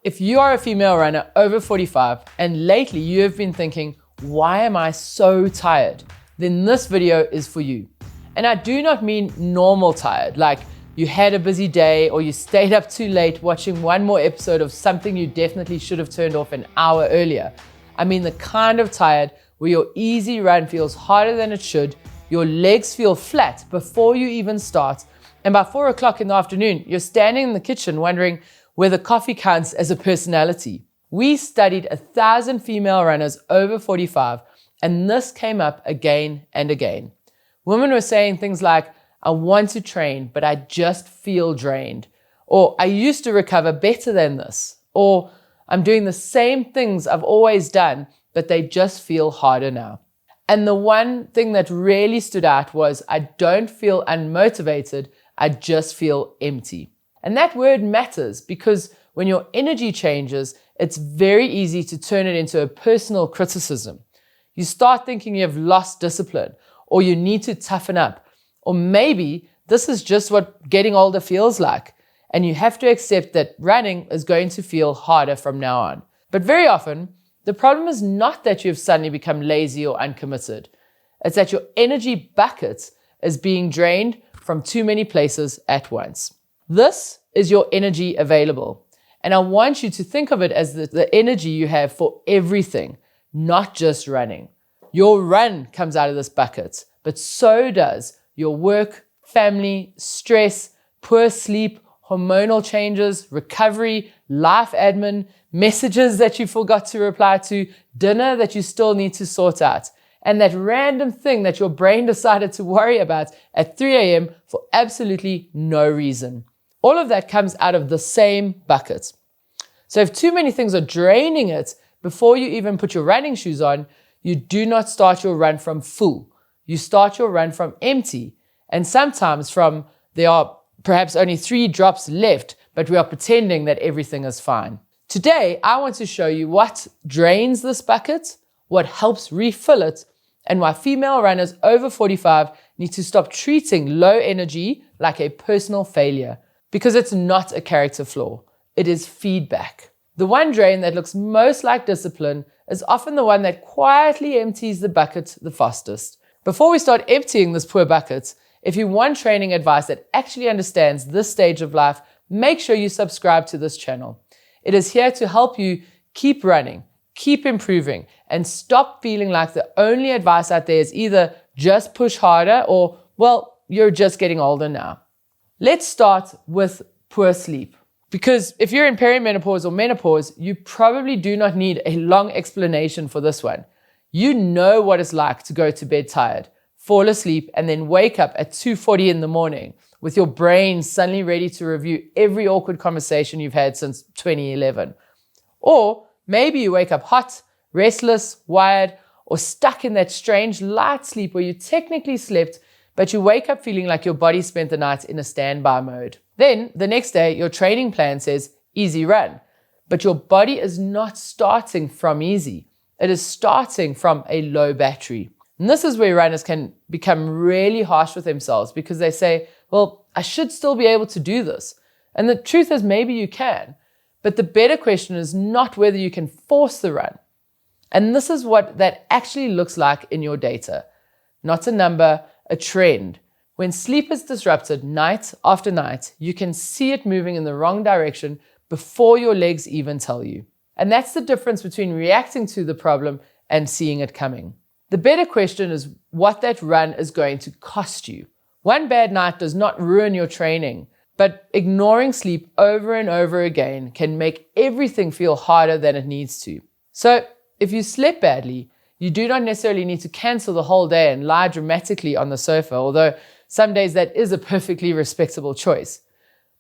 If you are a female runner over 45 and lately you have been thinking, why am I so tired? Then this video is for you. And I do not mean normal tired, like you had a busy day or you stayed up too late watching one more episode of something you definitely should have turned off an hour earlier. I mean the kind of tired where your easy run feels harder than it should, your legs feel flat before you even start, and by 4 o'clock in the afternoon, you're standing in the kitchen wondering whether coffee counts as a personality. We studied 1,000 female runners over 45, and this came up again and again. Women were saying things like, I want to train, but I just feel drained. Or I used to recover better than this. Or I'm doing the same things I've always done, but they just feel harder now. And the one thing that really stood out was, I don't feel unmotivated, I just feel empty. And that word matters because when your energy changes, it's very easy to turn it into a personal criticism. You start thinking you have lost discipline, or you need to toughen up, or maybe this is just what getting older feels like, and you have to accept that running is going to feel harder from now on. But very often, the problem is not that you've suddenly become lazy or uncommitted. It's that your energy bucket is being drained from too many places at once. This is your energy available. And I want you to think of it as the energy you have for everything, not just running. Your run comes out of this bucket, but so does your work, family, stress, poor sleep, hormonal changes, recovery, life admin, messages that you forgot to reply to, dinner that you still need to sort out, and that random thing that your brain decided to worry about at 3 a.m. for absolutely no reason. All of that comes out of the same bucket. So if too many things are draining it before you even put your running shoes on, you do not start your run from full. You start your run from empty. And sometimes from there are perhaps only 3 drops left, but we are pretending that everything is fine. Today, I want to show you what drains this bucket, what helps refill it, and why female runners over 45 need to stop treating low energy like a personal failure. Because it's not a character flaw, it is feedback. The one drain that looks most like discipline is often the one that quietly empties the bucket the fastest. Before we start emptying this poor bucket, if you want training advice that actually understands this stage of life, make sure you subscribe to this channel. It is here to help you keep running, keep improving, and stop feeling like the only advice out there is either just push harder or, well, you're just getting older now. Let's start with poor sleep. Because if you're in perimenopause or menopause, you probably do not need a long explanation for this one. You know what it's like to go to bed tired, fall asleep, and then wake up at 2:40 in the morning with your brain suddenly ready to review every awkward conversation you've had since 2011. Or maybe you wake up hot, restless, wired, or stuck in that strange light sleep where you technically slept, but you wake up feeling like your body spent the night in a standby mode. Then, the next day, your training plan says, easy run. But your body is not starting from easy. It is starting from a low battery. And this is where runners can become really harsh with themselves because they say, well, I should still be able to do this. And the truth is, maybe you can. But the better question is not whether you can force the run. And this is what that actually looks like in your data. Not a number, a trend. When sleep is disrupted night after night, you can see it moving in the wrong direction before your legs even tell you. And that's the difference between reacting to the problem and seeing it coming. The better question is what that run is going to cost you. One bad night does not ruin your training, but ignoring sleep over and over again can make everything feel harder than it needs to. So if you slept badly, you do not necessarily need to cancel the whole day and lie dramatically on the sofa, although some days that is a perfectly respectable choice.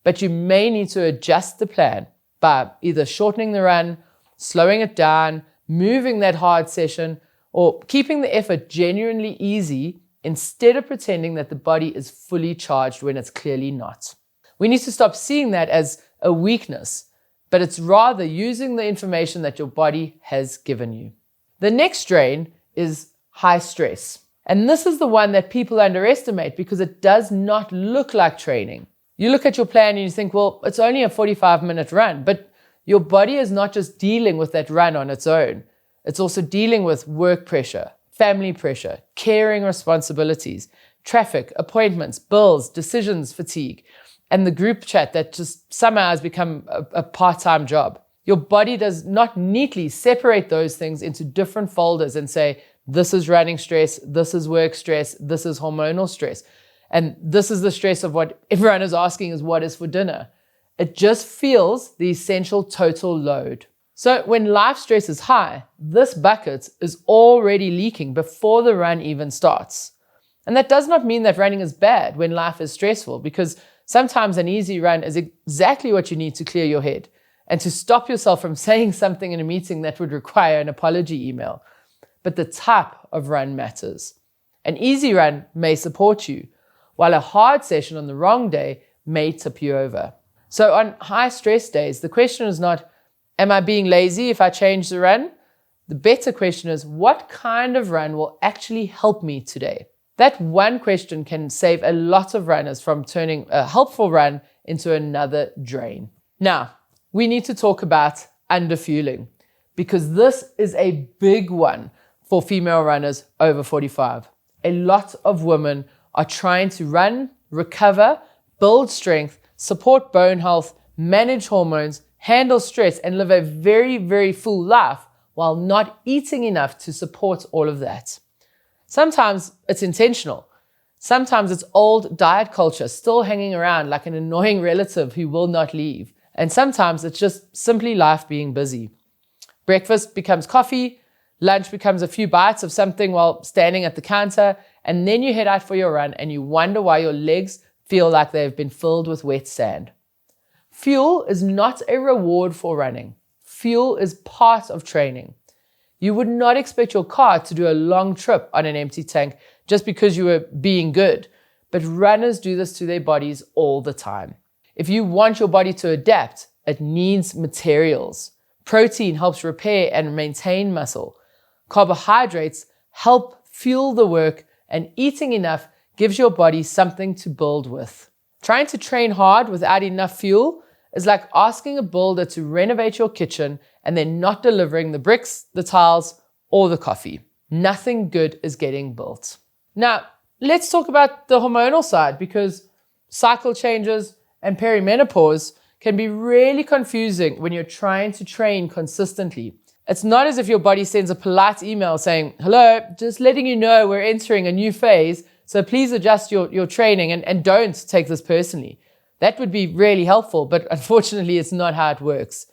But you may need to adjust the plan by either shortening the run, slowing it down, moving that hard session, or keeping the effort genuinely easy instead of pretending that the body is fully charged when it's clearly not. We need to stop seeing that as a weakness, but it's rather using the information that your body has given you. The next drain is high stress. And this is the one that people underestimate because it does not look like training. You look at your plan and you think, well, it's only a 45-minute run, but Your body is not just dealing with that run on its own. It's also dealing with work pressure, family pressure, caring responsibilities, traffic, appointments, bills, decisions fatigue, and the group chat that just somehow has become a part-time job. Your body does not neatly separate those things into different folders and say, this is running stress, this is work stress, this is hormonal stress. And this is the stress of what everyone is asking is what is for dinner. It just feels the essential total load. So when life stress is high, this bucket is already leaking before the run even starts. And that does not mean that running is bad when life is stressful, because sometimes an easy run is exactly what you need to clear your head and to stop yourself from saying something in a meeting that would require an apology email. But the type of run matters. An easy run may support you, while a hard session on the wrong day may tip you over. So on high stress days, the question is not, am I being lazy if I change the run? The better question is, what kind of run will actually help me today? That one question can save a lot of runners from turning a helpful run into another drain. Now, we need to talk about underfueling, because this is a big one for female runners over 45. A lot of women are trying to run, recover, build strength, support bone health, manage hormones, handle stress, and live a very, very full life while not eating enough to support all of that. Sometimes it's intentional. Sometimes it's old diet culture still hanging around like an annoying relative who will not leave. And sometimes it's just simply life being busy. Breakfast becomes coffee, lunch becomes a few bites of something while standing at the counter, and then you head out for your run and you wonder why your legs feel like they've been filled with wet sand. Fuel is not a reward for running. Fuel is part of training. You would not expect your car to do a long trip on an empty tank just because you were being good, but runners do this to their bodies all the time. If you want your body to adapt, it needs materials. Protein helps repair and maintain muscle. Carbohydrates help fuel the work, and eating enough gives your body something to build with. Trying to train hard without enough fuel is like asking a builder to renovate your kitchen and then not delivering the bricks, the tiles, or the coffee. Nothing good is getting built. Now, let's talk about the hormonal side, because cycle changes and perimenopause can be really confusing when you're trying to train consistently. It's not as if your body sends a polite email saying, hello, just letting you know we're entering a new phase, so please adjust your training and don't take this personally. That would be really helpful, but unfortunately it's not how it works.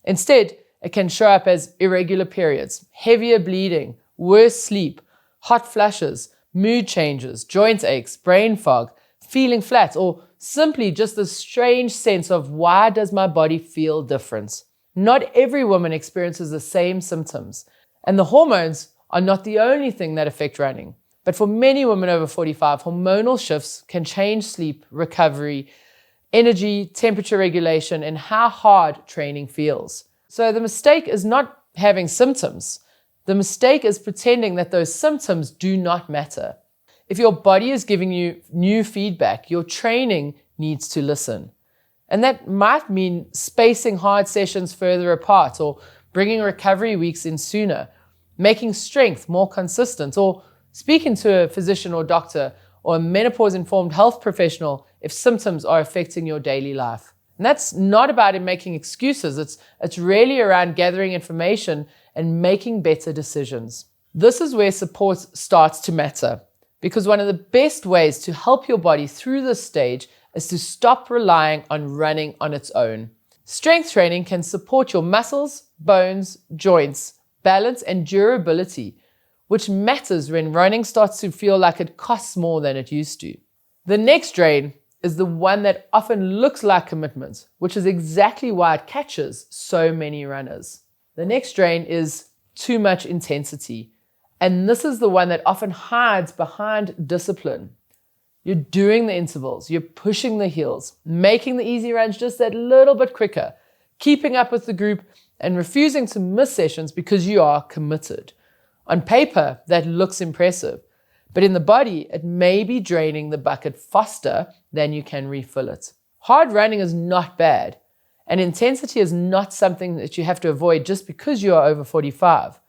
Instead, it can show up as irregular periods, heavier bleeding, worse sleep, hot flushes, mood changes, joint aches, brain fog, feeling flat, or simply just a strange sense of why does my body feel different? Not every woman experiences the same symptoms, and the hormones are not the only thing that affect running. But for many women over 45, hormonal shifts can change sleep, recovery, energy, temperature regulation, and how hard training feels. So the mistake is not having symptoms. The mistake is pretending that those symptoms do not matter. If your body is giving you new feedback, your training needs to listen. And that might mean spacing hard sessions further apart, or bringing recovery weeks in sooner, making strength more consistent, or speaking to a physician or doctor or a menopause-informed health professional if symptoms are affecting your daily life. And that's not about making excuses. It's really around gathering information and making better decisions. This is where support starts to matter, because one of the best ways to help your body through this stage is to stop relying on running on its own. Strength training can support your muscles, bones, joints, balance, and durability, which matters when running starts to feel like it costs more than it used to. The next drain is the one that often looks like commitment, which is exactly why it catches so many runners. The next drain is too much intensity, and this is the one that often hides behind discipline. You're doing the intervals, you're pushing the heels, making the easy runs just that little bit quicker, keeping up with the group, and refusing to miss sessions because you are committed. On paper, that looks impressive, but in the body, it may be draining the bucket faster than you can refill it. Hard running is not bad, And intensity is not something that you have to avoid just because you are over 45.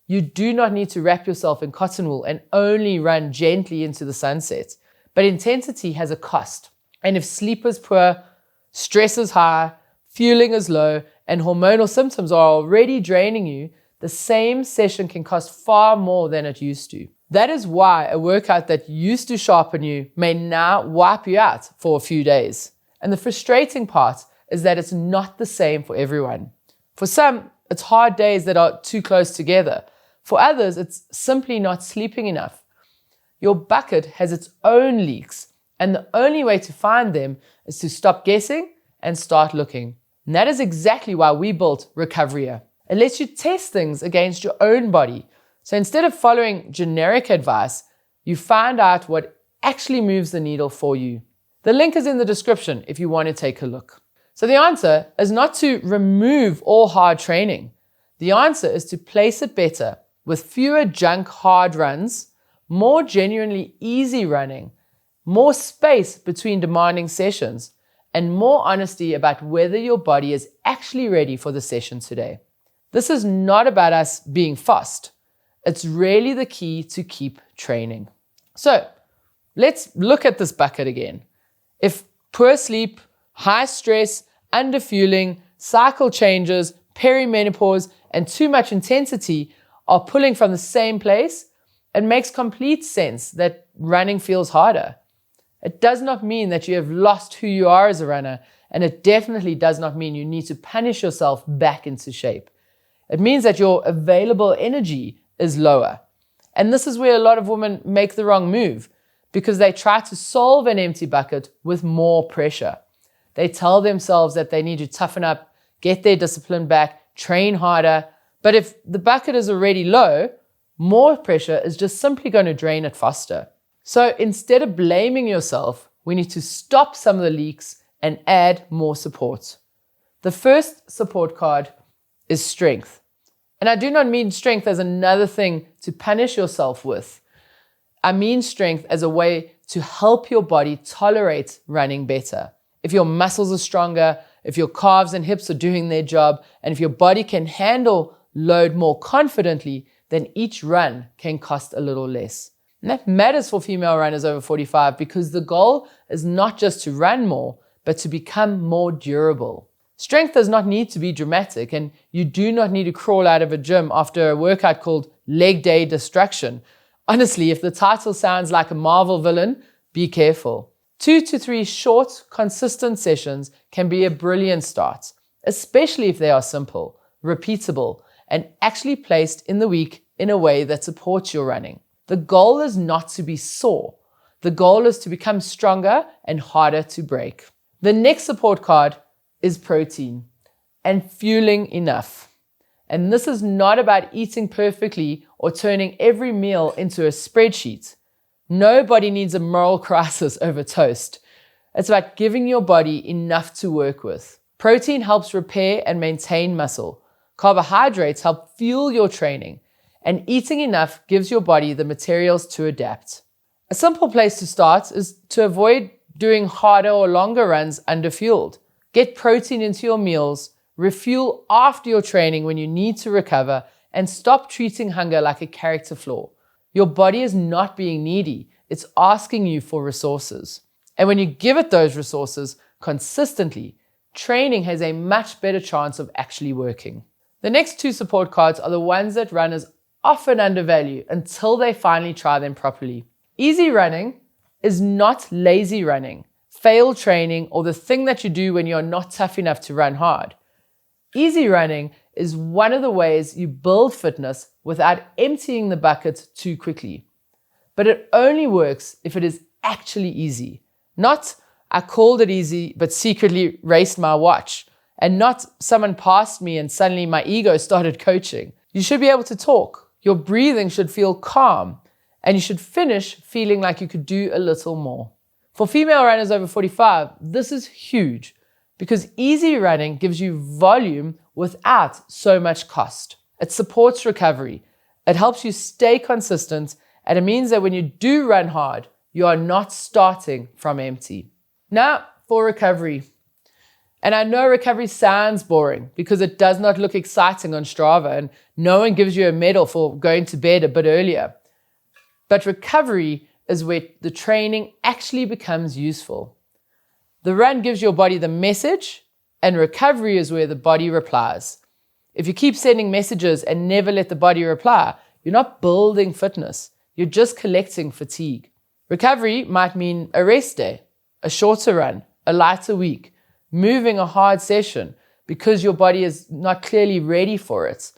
You do not need to wrap yourself in cotton wool and only run gently into the sunset. But intensity has a cost. And if sleep is poor, stress is high, fueling is low, and hormonal symptoms are already draining you, the same session can cost far more than it used to. That is why a workout that used to sharpen you may now wipe you out for a few days. And the frustrating part is that it's not the same for everyone. For some, it's hard days that are too close together. For others, it's simply not sleeping enough. Your bucket has its own leaks, and the only way to find them is to stop guessing and start looking. And that is exactly why we built Recoveria. It lets you test things against your own body. So instead of following generic advice, you find out what actually moves the needle for you. The link is in the description if you want to take a look. So the answer is not to remove all hard training. The answer is to place it better with fewer junk hard runs, more genuinely easy running, more space between demanding sessions, and more honesty about whether your body is actually ready for the session today. This is not about us being fast. It's really the key to keep training. So let's look at this bucket again. If poor sleep, high stress, underfueling, cycle changes, perimenopause, and too much intensity are pulling from the same place, it makes complete sense that running feels harder. It does not mean that you have lost who you are as a runner, and it definitely does not mean you need to punish yourself back into shape. It means that your available energy is lower. And this is where a lot of women make the wrong move because they try to solve an empty bucket with more pressure. They tell themselves that they need to toughen up, get their discipline back, train harder. But if the bucket is already low, more pressure is just simply going to drain it faster. So instead of blaming yourself, we need to stop some of the leaks and add more support. The first support card is strength. And I do not mean strength as another thing to punish yourself with. I mean strength as a way to help your body tolerate running better. If your muscles are stronger, if your calves and hips are doing their job, and if your body can handle load more confidently, then each run can cost a little less. And that matters for female runners over 45 because the goal is not just to run more, but to become more durable. Strength does not need to be dramatic, and you do not need to crawl out of a gym after a workout called Leg Day Destruction. Honestly, if the title sounds like a Marvel villain, be careful. 2 to 3 short, consistent sessions can be a brilliant start, especially if they are simple, repeatable, and actually placed in the week in a way that supports your running. The goal is not to be sore. The goal is to become stronger and harder to break. The next support card is protein and fueling enough. And this is not about eating perfectly or turning every meal into a spreadsheet. Nobody needs a moral crisis over toast. It's about giving your body enough to work with. Protein helps repair and maintain muscle. Carbohydrates help fuel your training. And eating enough gives your body the materials to adapt. A simple place to start is to avoid doing harder or longer runs underfueled. Get protein into your meals, refuel after your training when you need to recover, and stop treating hunger like a character flaw. Your body is not being needy, it's asking you for resources. And when you give it those resources consistently, training has a much better chance of actually working. The next 2 support cards are the ones that runners often undervalue until they finally try them properly. Easy running is not lazy running, failed training, or the thing that you do when you're not tough enough to run hard. Easy running is one of the ways you build fitness without emptying the bucket too quickly. But it only works if it is actually easy. Not, I called it easy, but secretly raced my watch. And not, someone passed me and suddenly my ego started coaching. You should be able to talk. Your breathing should feel calm. And you should finish feeling like you could do a little more. For female runners over 45, this is huge because easy running gives you volume without so much cost. It supports recovery. It helps you stay consistent, and it means that when you do run hard, you are not starting from empty. Now for recovery. And I know recovery sounds boring because it does not look exciting on Strava and no one gives you a medal for going to bed a bit earlier. But recovery is where the training actually becomes useful. The run gives your body the message, and recovery is where the body replies. If you keep sending messages and never let the body reply, you're not building fitness, you're just collecting fatigue. Recovery might mean a rest day, a shorter run, a lighter week, moving a hard session because your body is not clearly ready for it,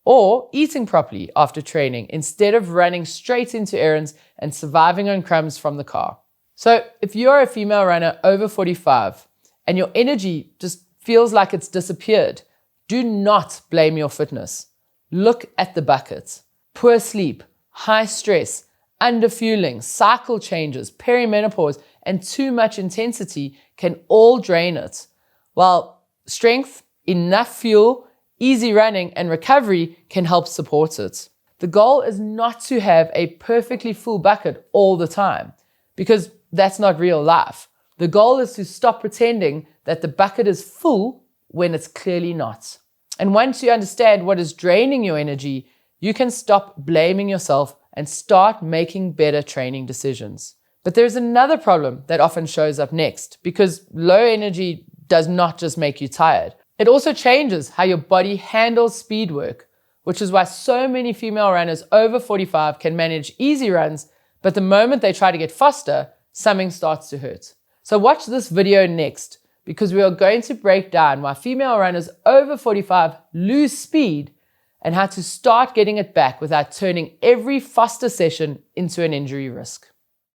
or eating properly after training instead of running straight into errands and surviving on crumbs from the car. So if you're a female runner over 45 and your energy just feels like it's disappeared, do not blame your fitness. Look at the bucket. Poor sleep, high stress, underfueling, cycle changes, perimenopause, and too much intensity can all drain it. While strength, enough fuel, easy running, and recovery can help support it. The goal is not to have a perfectly full bucket all the time, because that's not real life. The goal is to stop pretending that the bucket is full when it's clearly not. And once you understand what is draining your energy, you can stop blaming yourself and start making better training decisions. But there's another problem that often shows up next, because low energy does not just make you tired. It also changes how your body handles speed work, which is why so many female runners over 45 can manage easy runs, but the moment they try to get faster, something starts to hurt. So watch this video next, because we are going to break down why female runners over 45 lose speed and how to start getting it back without turning every faster session into an injury risk.